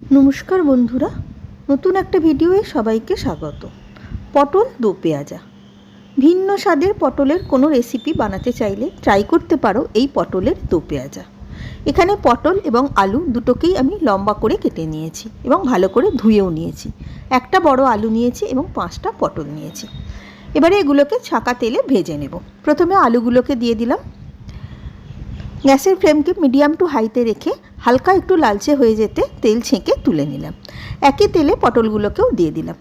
নমস্কার বন্ধুরা, নতুন একটা ভিডিওয়ে সবাইকে স্বাগত। পটল দো পেঁয়াজা। ভিন্ন স্বাদের পটলের কোনো রেসিপি বানাতে চাইলে ট্রাই করতে পারো এই পটলের দো পেঁয়াজা। এখানে পটল এবং আলু দুটোকেই আমি লম্বা করে কেটে নিয়েছি এবং ভালো করে ধুয়েও নিয়েছি। একটা বড় আলু নিয়েছি এবং 5টা পটল নিয়েছি। এবারে এগুলোকে ছাঁকা তেলে ভেজে নেব। প্রথমে আলুগুলোকে দিয়ে দিলাম। গ্যাসের ফ্লেমকে মিডিয়াম টু হাইতে রেখে হালকা একটু লালচে হয়ে যেতে তেল ছেঁকে তুলে নিলাম। একই তেলে পটলগুলোকেও দিয়ে দিলাম।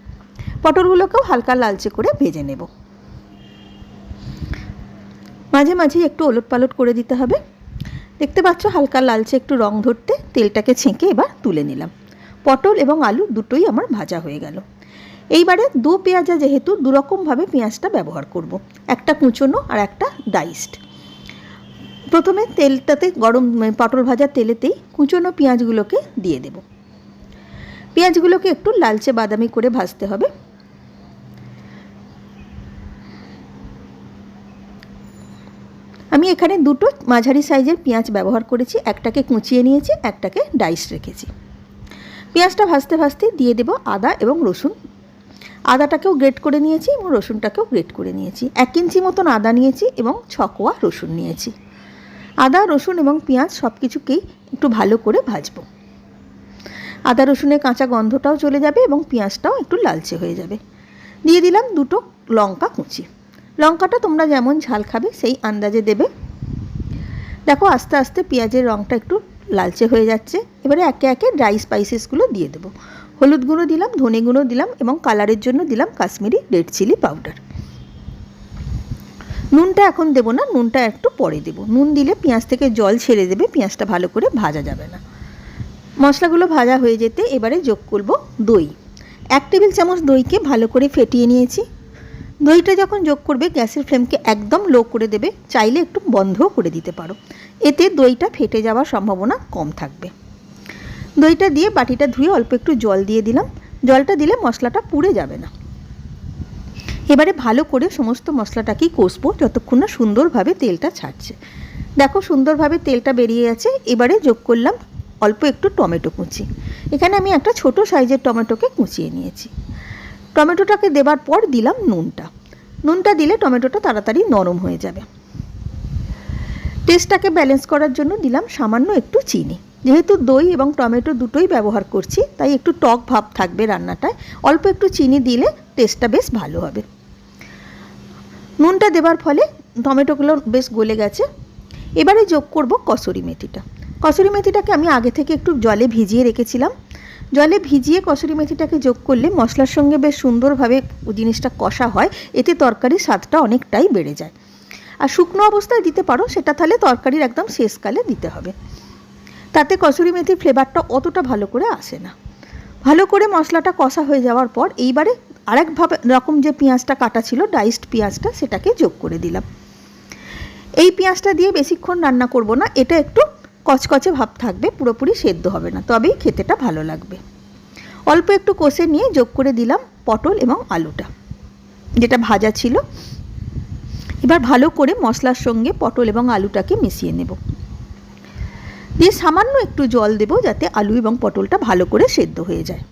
পটলগুলোকেও হালকা লালচে করে ভেজে নেব। মাঝে মাঝে একটু ওলটপালট করে দিতে হবে। দেখতে পাচ্ছ হালকা লালচে একটু রং ধরতে তেলটাকে ছেঁকে এবার তুলে নিলাম। পটল এবং আলু দুটোই আমার ভাজা হয়ে গেল। এইবারে দো পেঁয়াজা যেহেতু দুরকমভাবে পেঁয়াজটা ব্যবহার করব, একটা কুচনো আর একটা ডাইসড। প্রথমে তেলটাতে গরম পটল ভাজার তেলেতেই কুচনো পেঁয়াজগুলোকে দিয়ে দেব। পেঁয়াজগুলোকে একটু লালচে বাদামি করে ভাজতে হবে। আমি এখানে দুটো মাঝারি সাইজের পেঁয়াজ ব্যবহার করেছি, একটাকে কুচিয়ে নিয়েছি, একটাকে ডাইস রেখেছি। পেঁয়াজটা ভাজতে ভাজতে দিয়ে দেব আদা এবং রসুন। আদাটাকেও গ্রেট করে নিয়েছি এবং রসুনটাকেও গ্রেট করে নিয়েছি। 1 ইঞ্চি মতন আদা নিয়েছি এবং 6 কোয়া রসুন নিয়েছি। আদা রসুন এবং পেঁয়াজ সব কিছুকেই একটু ভালো করে ভাজবো। আদা রসুনের কাঁচা গন্ধটাও চলে যাবে এবং পেঁয়াজটাও একটু লালচে হয়ে যাবে। দিয়ে দিলাম দুটো লঙ্কা কুচি। লঙ্কাটা তোমরা যেমন ঝাল খাবে সেই আন্দাজে দেবে। দেখো আস্তে আস্তে পেঁয়াজের রঙটা একটু লালচে হয়ে যাচ্ছে। এবারে একে একে ড্রাই স্পাইসেসগুলো দিয়ে দেবো। হলুদ গুঁড়ো দিলাম, ধনে গুঁড়ো দিলাম এবং কালারের জন্য দিলাম কাশ্মীরি রেড চিলি পাউডার। নুনটা এখন দেব না, নুনটা একটু পরে দেব। নুন দিলে পেঁয়াজ থেকে জল ছেড়ে দেবে, পেঁয়াজটা ভালো করে ভাজা যাবে না। মশলাগুলো ভাজা হয়ে যেতে এবারে যোগ করব দই। 1 টেবিল চামচ দইকে ভালো করে ফেটিয়ে নিয়েছি। দইটা যখন যোগ করবে গ্যাসের ফ্লেমকে একদম লো করে দেবে, চাইলে একটু বন্ধও করে দিতে পারো, এতে দইটা ফেটে যাওয়ার সম্ভাবনা কম থাকবে। দইটা দিয়ে বাটিটা ধুয়ে অল্প একটু জল দিয়ে দিলাম। জলটা দিলে মশলাটা পুড়ে যাবে না। এবারে ভালো করে সমস্ত মশলাটাকেই কষবো যতক্ষণ না সুন্দরভাবে তেলটা ছাড়ছে। দেখো সুন্দরভাবে তেলটা বেরিয়ে গেছে। এবারে যোগ করলাম অল্প একটু টমেটো কুচি। এখানে আমি একটা ছোট সাইজের টমেটোকে কুচিয়ে নিয়েছি। টমেটোটাকে দেবার পর দিলাম নুনটা। নুনটা দিলে টমেটোটা তাড়াতাড়ি নরম হয়ে যাবে। টেস্টটাকে ব্যালেন্স করার জন্য দিলাম সামান্য একটু চিনি। যেহেতু দই এবং টমেটো দুটোই ব্যবহার করছি তাই একটু টক ভাব থাকবে রান্নাটায়। অল্প একটু চিনি দিলে টেস্টটা বেশ ভালো হবে। নুনটা দেবার ফলে টমেটোগুলো বেশ গলে গেছে। এবারে যোগ করব কসুরি মেথিটা। কসুরি মেথিটাকে আমি আগে থেকে একটু জলে ভিজিয়ে রেখেছিলাম। জলে ভিজিয়ে কসুরি মেথিটাকে যোগ করলে মশলার সঙ্গে বেশ সুন্দরভাবে জিনিসটা কষা হয়, এতে তরকারির স্বাদটা অনেকটাই বেড়ে যায়। আর শুকনো অবস্থায় দিতে পারো, সেটা তাহলে তরকারির একদম শেষকালে দিতে হবে, তাতে কসুরি মেথির ফ্লেভারটা অতটা ভালো করে আসে না। ভালো করে মশলাটা কষা হয়ে যাওয়ার পর এইবারে আরেকভাবে রকম যে পেঁয়াজটা কাটা ছিল ডাইসড পেঁয়াজটা, সেটাকে যোগ করে দিলাম। এই পেঁয়াজটা দিয়ে বেশিক্ষণ রান্না করব না, এটা একটু কচকচে ভাব থাকবে, পুরোপুরি সেদ্ধ হবে না, তবেই খেতেটা ভালো লাগবে। অল্প একটু কষে নিয়ে যোগ করে দিলাম পটল এবং আলুটা যেটা ভাজা ছিল। এবার ভালো করে মশলার সঙ্গে পটল এবং আলুটাকে মিশিয়ে নেব। দিয়ে সামান্য একটু জল দেব যাতে আলু এবং পটলটা ভালো করে সেদ্ধ হয়ে যায়।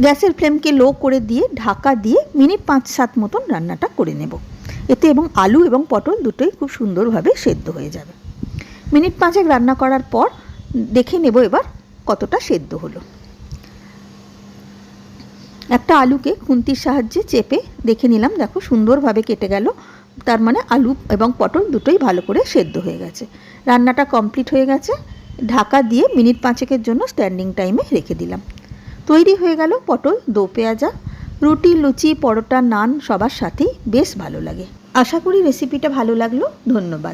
গ্যাসের ফ্লেমকে লো করে দিয়ে ঢাকা দিয়ে মিনিট 5-7 মতন রান্নাটা করে নেব। এতে এবং আলু এবং পটল দুটোই খুব সুন্দরভাবে সেদ্ধ হয়ে যাবে। মিনিট 5 রান্না করার পর দেখে নেব এবার কতটা সেদ্ধ হলো। একটা আলুকে খুন্তির সাহায্যে চেপে দেখে নিলাম, দেখো সুন্দরভাবে কেটে গেল, তার মানে আলু এবং পটল দুটোই ভালো করে সেদ্ধ হয়ে গেছে। রান্নাটা কমপ্লিট হয়ে গেছে। ঢাকা দিয়ে মিনিট 5 জন্য স্ট্যান্ডিং টাইমে রেখে দিলাম। তৈরি হয়ে গেল পটল দো পেঁয়াজা। রুটি, লুচি, পরোটা, নান সবার সাথেই বেশ ভালো লাগে। আশা করি রেসিপিটা ভালো লাগলো। ধন্যবাদ।